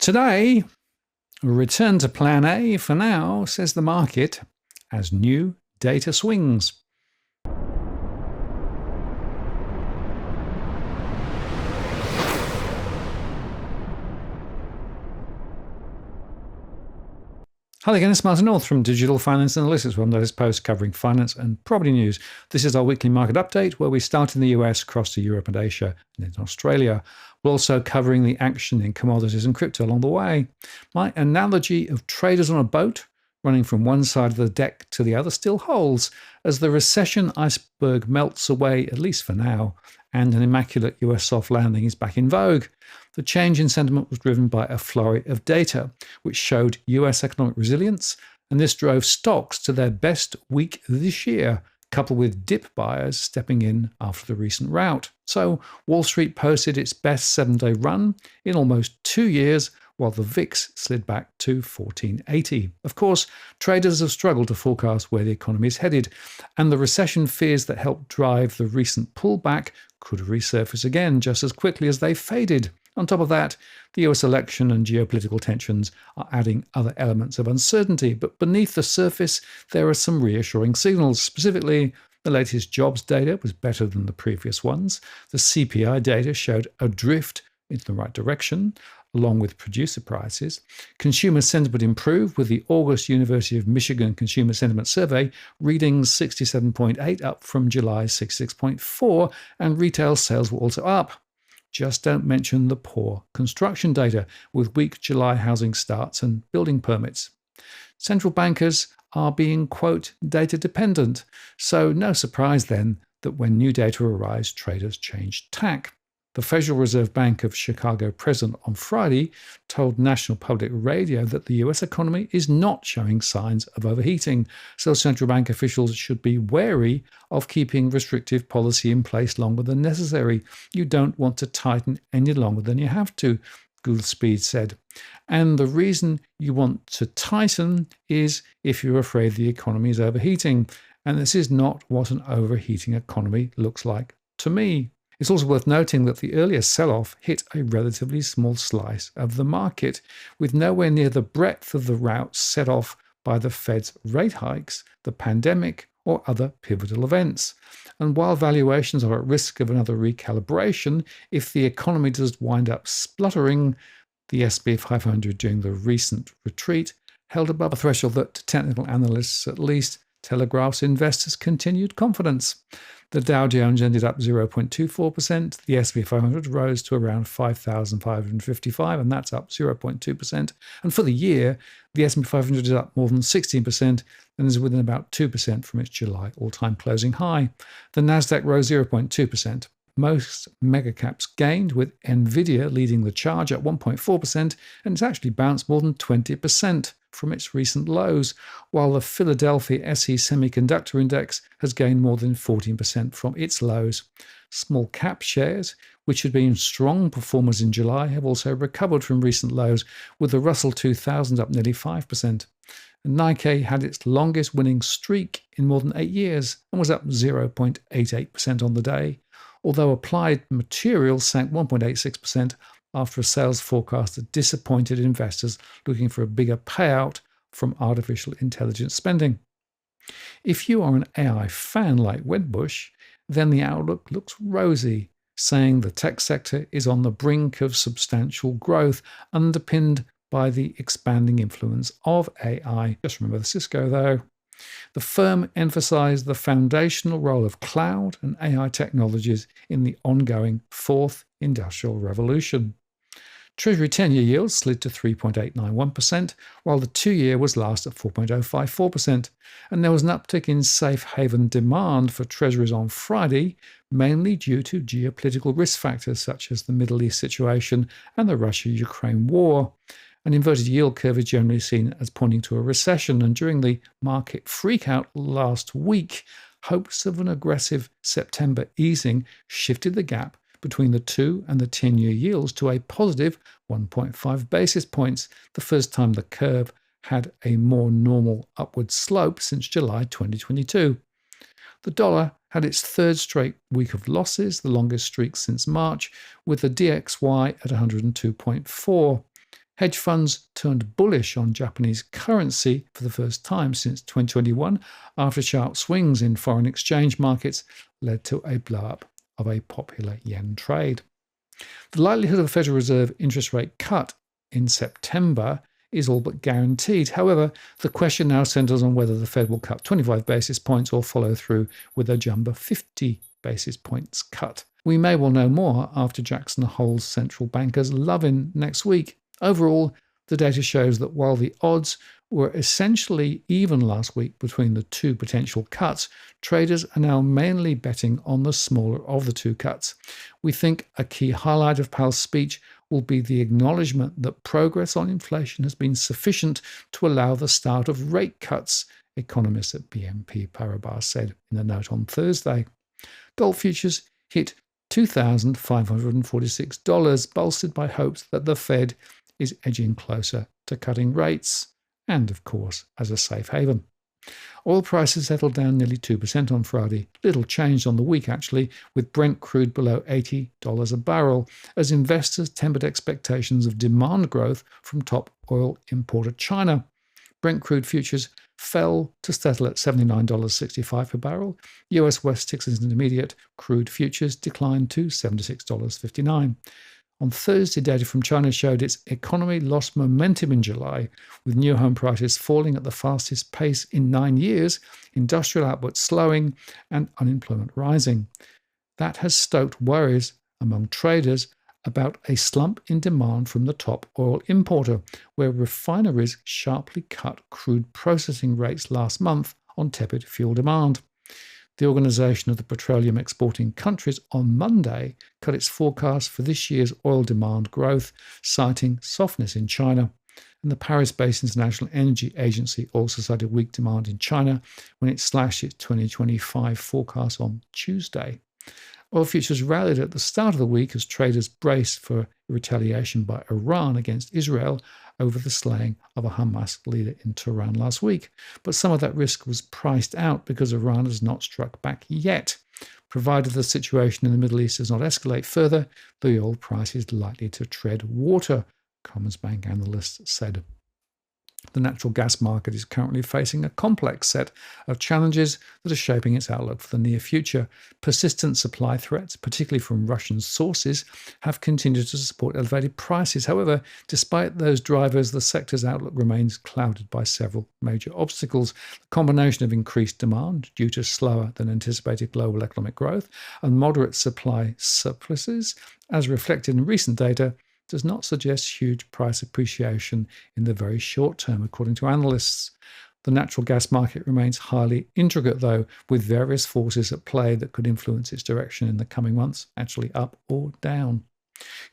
Today, return to plan A for now, says the market, as new data swings. Hi again, it's Martin North from Digital Finance Analytics, one latest post covering finance and property news. This is our weekly market update where we start in the US, across to Europe and Asia, and in Australia. We're also covering the action in commodities and crypto along the way. My analogy of traders on a boat running from one side of the deck to the other still holds as the recession iceberg melts away, at least for now, and an immaculate US soft landing is back in vogue. The change in sentiment was driven by a flurry of data, which showed US economic resilience, and this drove stocks to their best week this year, coupled with dip buyers stepping in after the recent rout. So Wall Street posted its best 7-day run in almost 2 years, while the VIX slid back to 1480. Of course, traders have struggled to forecast where the economy is headed, and the recession fears that helped drive the recent pullback could resurface again just as quickly as they faded. On top of that, the US election and geopolitical tensions are adding other elements of uncertainty, but beneath the surface, there are some reassuring signals. Specifically, the latest jobs data was better than the previous ones. The CPI data showed a drift in the right direction, along with producer prices. Consumer sentiment improved, with the August University of Michigan Consumer Sentiment Survey readings 67.8 up from July's 66.4, and retail sales were also up. Just don't mention the poor construction data, with weak July housing starts and building permits. Central bankers are being, quote, data dependent, so no surprise then that when new data arrives, traders change tack. The Federal Reserve Bank of Chicago president on Friday told National Public Radio that the US economy is not showing signs of overheating, so central bank officials should be wary of keeping restrictive policy in place longer than necessary. You don't want to tighten any longer than you have to, Goolsbee said. And the reason you want to tighten is if you're afraid the economy is overheating. And this is not what an overheating economy looks like to me. It's also worth noting that the earlier sell-off hit a relatively small slice of the market, with nowhere near the breadth of the rout set off by the Fed's rate hikes, the pandemic, or other pivotal events. And while valuations are at risk of another recalibration, if the economy does wind up spluttering, the S&P 500 during the recent retreat held above a threshold that, to technical analysts at least, telegraphs investors' continued confidence. The Dow Jones ended up 0.24%. The S&P 500 rose to around 5,555, and that's up 0.2%. And for the year, the S&P 500 is up more than 16% and is within about 2% from its July all-time closing high. The Nasdaq rose 0.2%. Most megacaps gained, with Nvidia leading the charge at 1.4%, and it's actually bounced more than 20% from its recent lows, while the Philadelphia SE Semiconductor Index has gained more than 14% from its lows. Small cap shares, which had been strong performers in July, have also recovered from recent lows, with the Russell 2000 up nearly 5%. And Nike had its longest winning streak in more than 8 years and was up 0.88% on the day, although Applied Materials sank 1.86% after a sales forecast that disappointed investors looking for a bigger payout from artificial intelligence spending. If you are an AI fan like Wedbush, then the outlook looks rosy, saying the tech sector is on the brink of substantial growth, underpinned by the expanding influence of AI. Just remember the Cisco, though. The firm emphasized the foundational role of cloud and AI technologies in the ongoing fourth industrial revolution. Treasury 10-year yields slid to 3.891%, while the 2-year was last at 4.054%. And there was an uptick in safe haven demand for treasuries on Friday, mainly due to geopolitical risk factors such as the Middle East situation and the Russia-Ukraine war. An inverted yield curve is generally seen as pointing to a recession, and during the market freakout last week, hopes of an aggressive September easing shifted the gap between the 2 and the 10-year yields to a positive 1.5 basis points, the first time the curve had a more normal upward slope since July 2022. The dollar had its third straight week of losses, the longest streak since March, with the DXY at 102.4. Hedge funds turned bullish on Japanese currency for the first time since 2021 after sharp swings in foreign exchange markets led to a blow-up of a popular yen trade. The likelihood of a Federal Reserve interest rate cut in September is all but guaranteed. However, the question now centers on whether the Fed will cut 25 basis points or follow through with a jumbo 50 basis points cut. We may well know more after Jackson Hole's central bankers Lovin next week. Overall, the data shows that while the odds were essentially even last week between the two potential cuts, traders are now mainly betting on the smaller of the two cuts. We think a key highlight of Powell's speech will be the acknowledgement that progress on inflation has been sufficient to allow the start of rate cuts, economists at BNP Paribas said in a note on Thursday. Gold futures hit $2,546, bolstered by hopes that the Fed is edging closer to cutting rates, and of course as a safe haven. Oil prices settled down nearly 2% on Friday. Little changed on the week actually, with Brent crude below $80 a barrel, as investors tempered expectations of demand growth from top oil importer China. Brent crude futures fell to settle at $79.65 per barrel. US West Texas Intermediate crude futures declined to $76.59. On Thursday, data from China showed its economy lost momentum in July, with new home prices falling at the fastest pace in 9 years, industrial output slowing, and unemployment rising. That has stoked worries among traders about a slump in demand from the top oil importer, where refineries sharply cut crude processing rates last month on tepid fuel demand. The Organization of the Petroleum Exporting Countries on Monday cut its forecast for this year's oil demand growth, citing softness in China. And the Paris-based International Energy Agency also cited weak demand in China when it slashed its 2025 forecast on Tuesday. Oil futures rallied at the start of the week as traders braced for retaliation by Iran against Israel over the slaying of a Hamas leader in Tehran last week. But some of that risk was priced out because Iran has not struck back yet. Provided the situation in the Middle East does not escalate further, the oil price is likely to tread water, Commerzbank analysts said. The natural gas market is currently facing a complex set of challenges that are shaping its outlook for the near future. Persistent supply threats, particularly from Russian sources, have continued to support elevated prices. However, despite those drivers, the sector's outlook remains clouded by several major obstacles. The combination of increased demand due to slower than anticipated global economic growth and moderate supply surpluses, as reflected in recent data, does not suggest huge price appreciation in the very short term, according to analysts. The natural gas market remains highly intricate, though, with various forces at play that could influence its direction in the coming months, actually up or down.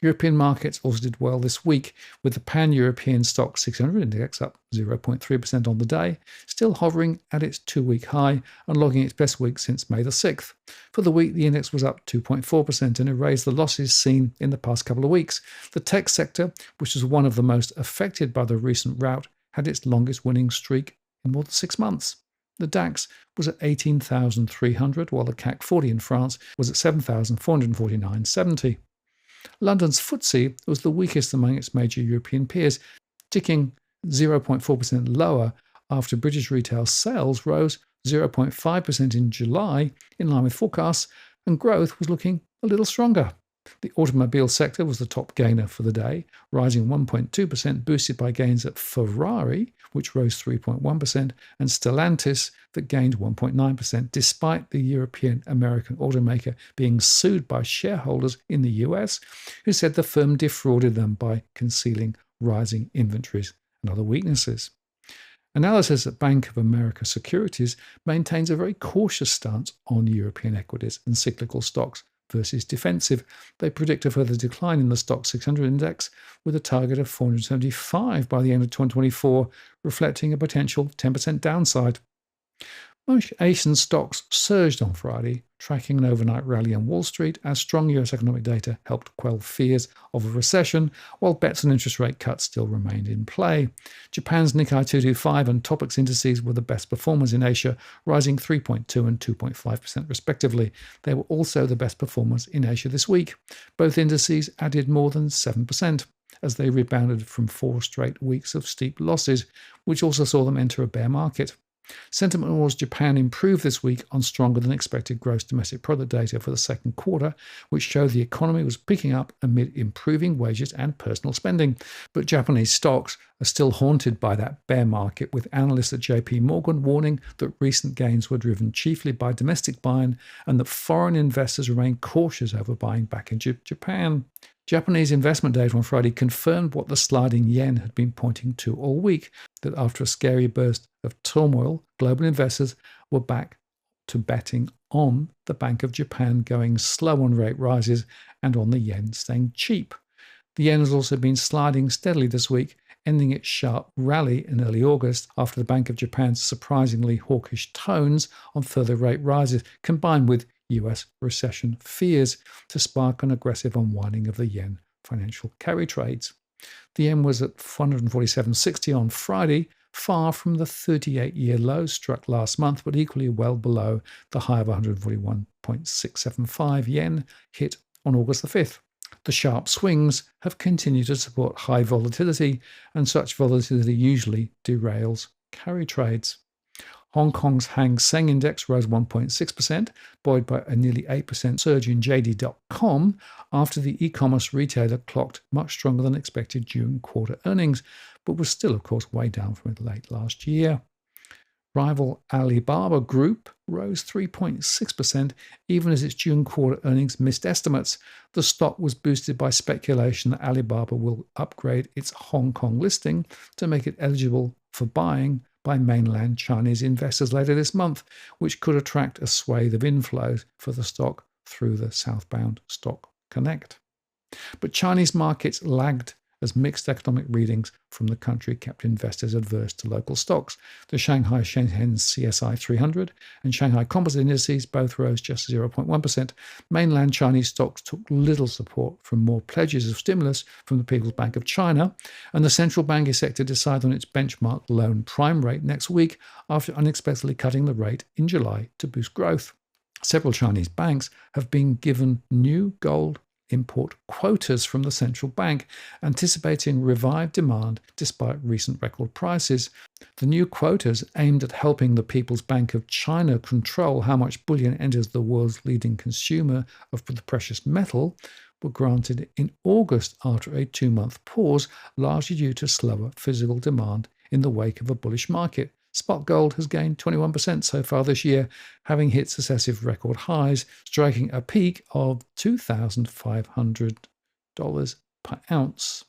European markets also did well this week, with the Pan-European Stoxx 600 index up 0.3% on the day, still hovering at its 2-week high and logging its best week since May the 6th. For the week, the index was up 2.4% and erased the losses seen in the past couple of weeks. The tech sector, which was one of the most affected by the recent rout, had its longest winning streak in more than 6 months. The DAX was at 18,300, while the CAC 40 in France was at 7,449.70. London's FTSE was the weakest among its major European peers, ticking 0.4% lower after British retail sales rose 0.5% in July, in line with forecasts, and growth was looking a little stronger. The automobile sector was the top gainer for the day, rising 1.2%, boosted by gains at Ferrari, which rose 3.1%, and Stellantis, that gained 1.9%, despite the European-American automaker being sued by shareholders in the US, who said the firm defrauded them by concealing rising inventories and other weaknesses. Analysis at Bank of America Securities maintains a very cautious stance on European equities and cyclical stocks versus defensive. They predict a further decline in the Stoxx 600 index with a target of 475 by the end of 2024, reflecting a potential 10% downside. Most Asian stocks surged on Friday, tracking an overnight rally on Wall Street as strong US economic data helped quell fears of a recession, while bets on interest rate cuts still remained in play. Japan's Nikkei 225 and Topix indices were the best performers in Asia, rising 3.2% and 2.5% respectively. They were also the best performers in Asia this week. Both indices added more than 7%. as they rebounded from 4 straight weeks of steep losses, which also saw them enter a bear market. Sentiment towards Japan improved this week on stronger than expected gross domestic product data for the second quarter, which showed the economy was picking up amid improving wages and personal spending. But Japanese stocks are still haunted by that bear market, with analysts at JP Morgan warning that recent gains were driven chiefly by domestic buying and that foreign investors remain cautious over buying back into Japan. Japanese investment data on Friday confirmed what the sliding yen had been pointing to all week, that after a scary burst of turmoil, global investors were back to betting on the Bank of Japan going slow on rate rises and on the yen staying cheap. The yen has also been sliding steadily this week, ending its sharp rally in early August after the Bank of Japan's surprisingly hawkish tones on further rate rises, combined with US recession fears, to spark an aggressive unwinding of the yen financial carry trades. The yen was at 447.60 on Friday, far from the 38-year low struck last month, but equally well below the high of 141.675 yen hit on August the 5th. The sharp swings have continued to support high volatility, and such volatility usually derails carry trades. Hong Kong's Hang Seng Index rose 1.6%, buoyed by a nearly 8% surge in JD.com after the e-commerce retailer clocked much stronger than expected June quarter earnings, but was still, of course, way down from it late last year. Rival Alibaba Group rose 3.6%, even as its June quarter earnings missed estimates. The stock was boosted by speculation that Alibaba will upgrade its Hong Kong listing to make it eligible for buying by mainland Chinese investors later this month, which could attract a swathe of inflows for the stock through the southbound Stock Connect. But Chinese markets lagged as mixed economic readings from the country kept investors adverse to local stocks. The Shanghai Shenzhen CSI 300 and Shanghai Composite Indices both rose just 0.1%. Mainland Chinese stocks took little support from more pledges of stimulus from the People's Bank of China, and the central bank is set to decide on its benchmark loan prime rate next week after unexpectedly cutting the rate in July to boost growth. Several Chinese banks have been given new gold import quotas from the central bank, anticipating revived demand despite recent record prices. The new quotas, aimed at helping the People's Bank of China control how much bullion enters the world's leading consumer of the precious metal, were granted in August after a 2-month pause, largely due to slower physical demand in the wake of a bullish market. Spot gold has gained 21% so far this year, having hit successive record highs, striking a peak of $2,500 per ounce.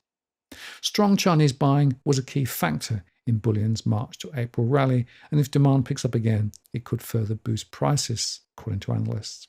Strong Chinese buying was a key factor in bullion's March to April rally, and if demand picks up again, it could further boost prices, according to analysts.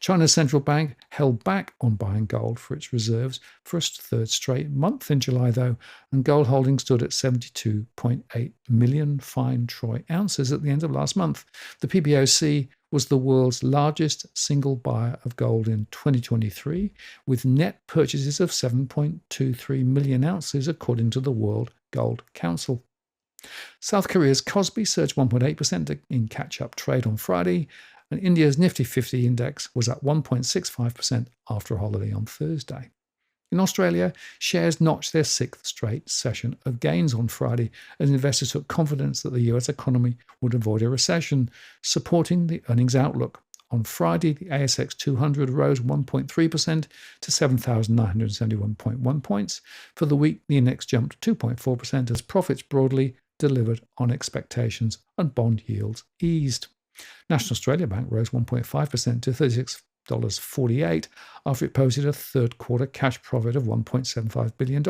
China's central bank held back on buying gold for its reserves for a third straight month in July, though, and gold holdings stood at 72.8 million fine troy ounces at the end of last month. The PBOC was the world's largest single buyer of gold in 2023, with net purchases of 7.23 million ounces, according to the World Gold Council. South Korea's Kospi surged 1.8% in catch-up trade on Friday, and India's Nifty 50 index was up 1.65% after a holiday on Thursday. In Australia, shares notched their 6th straight session of gains on Friday as investors took confidence that the US economy would avoid a recession, supporting the earnings outlook. On Friday, the ASX 200 rose 1.3% to 7,971.1 points. For the week, the index jumped 2.4% as profits broadly delivered on expectations and bond yields eased. National Australia Bank rose 1.5% to $36.48 after it posted a third quarter cash profit of $1.75 billion,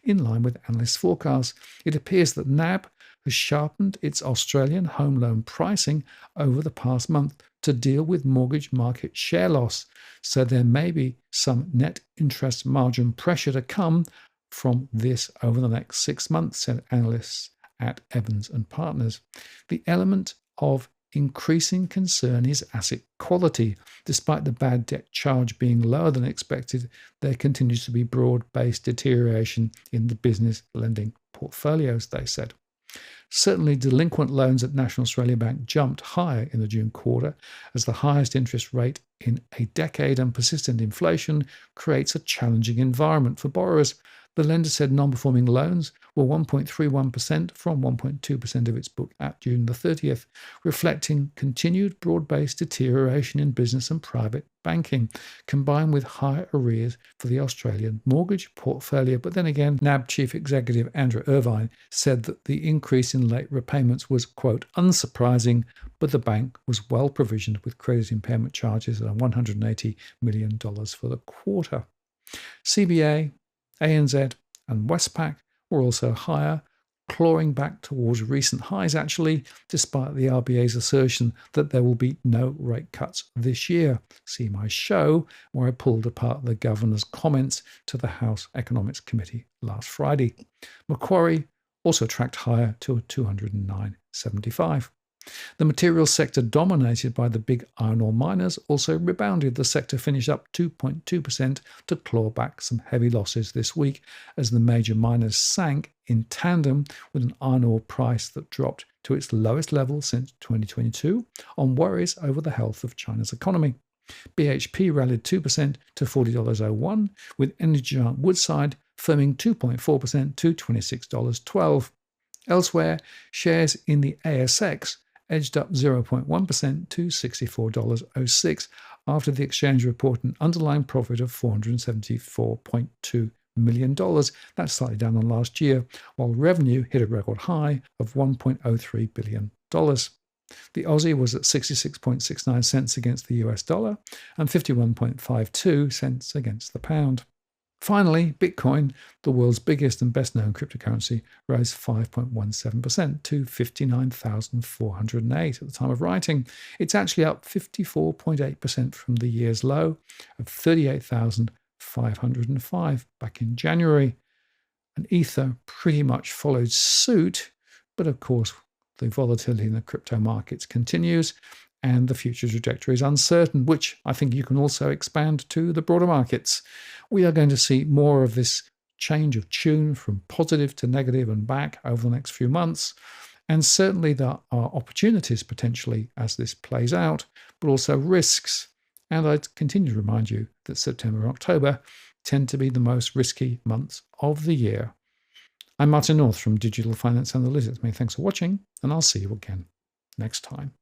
in line with analysts' forecasts. It appears that NAB has sharpened its Australian home loan pricing over the past month to deal with mortgage market share loss, so there may be some net interest margin pressure to come from this over the next 6 months, said analysts at Evans and Partners. The element of increasing concern is asset quality. Despite the bad debt charge being lower than expected, there continues to be broad-based deterioration in the business lending portfolios, they said. Certainly, delinquent loans at National Australia Bank jumped higher in the June quarter as the highest interest rate in a decade and persistent inflation creates a challenging environment for borrowers. The lender said non-performing loans were 1.31% from 1.2% of its book at June the 30th, reflecting continued broad-based deterioration in business and private banking, combined with higher arrears for the Australian mortgage portfolio. But then again, NAB Chief Executive Andrew Irvine said that the increase in late repayments was, quote, unsurprising, but the bank was well provisioned with credit impairment charges at $180 million for the quarter. CBA, ANZ and Westpac were also higher, clawing back towards recent highs actually, despite the RBA's assertion that there will be no rate cuts this year. See my show where I pulled apart the governor's comments to the House Economics Committee last Friday. Macquarie also tracked higher to 209.75. The materials sector, dominated by the big iron ore miners, also rebounded. The sector finished up 2.2% to claw back some heavy losses this week as the major miners sank in tandem with an iron ore price that dropped to its lowest level since 2022 on worries over the health of China's economy. BHP rallied 2% to $40.01, with energy giant Woodside firming 2.4% to $26.12. Elsewhere, shares in the ASX edged up 0.1% to $64.06 after the exchange reported an underlying profit of $474.2 million. That's slightly down on last year, while revenue hit a record high of $1.03 billion. The Aussie was at 66.69 cents against the US dollar and 51.52 cents against the pound. Finally, Bitcoin, the world's biggest and best-known cryptocurrency, rose 5.17% to 59,408 at the time of writing. It's actually up 54.8% from the year's low of 38,505 back in January. And Ether pretty much followed suit, but of course, the volatility in the crypto markets continues, and the future trajectory is uncertain, which I think you can also expand to the broader markets. We are going to see more of this change of tune from positive to negative and back over the next few months. And certainly there are opportunities potentially as this plays out, but also risks. And I continue to remind you that September and October tend to be the most risky months of the year. I'm Martin North from Digital Finance Analytics. Many thanks for watching, and I'll see you again next time.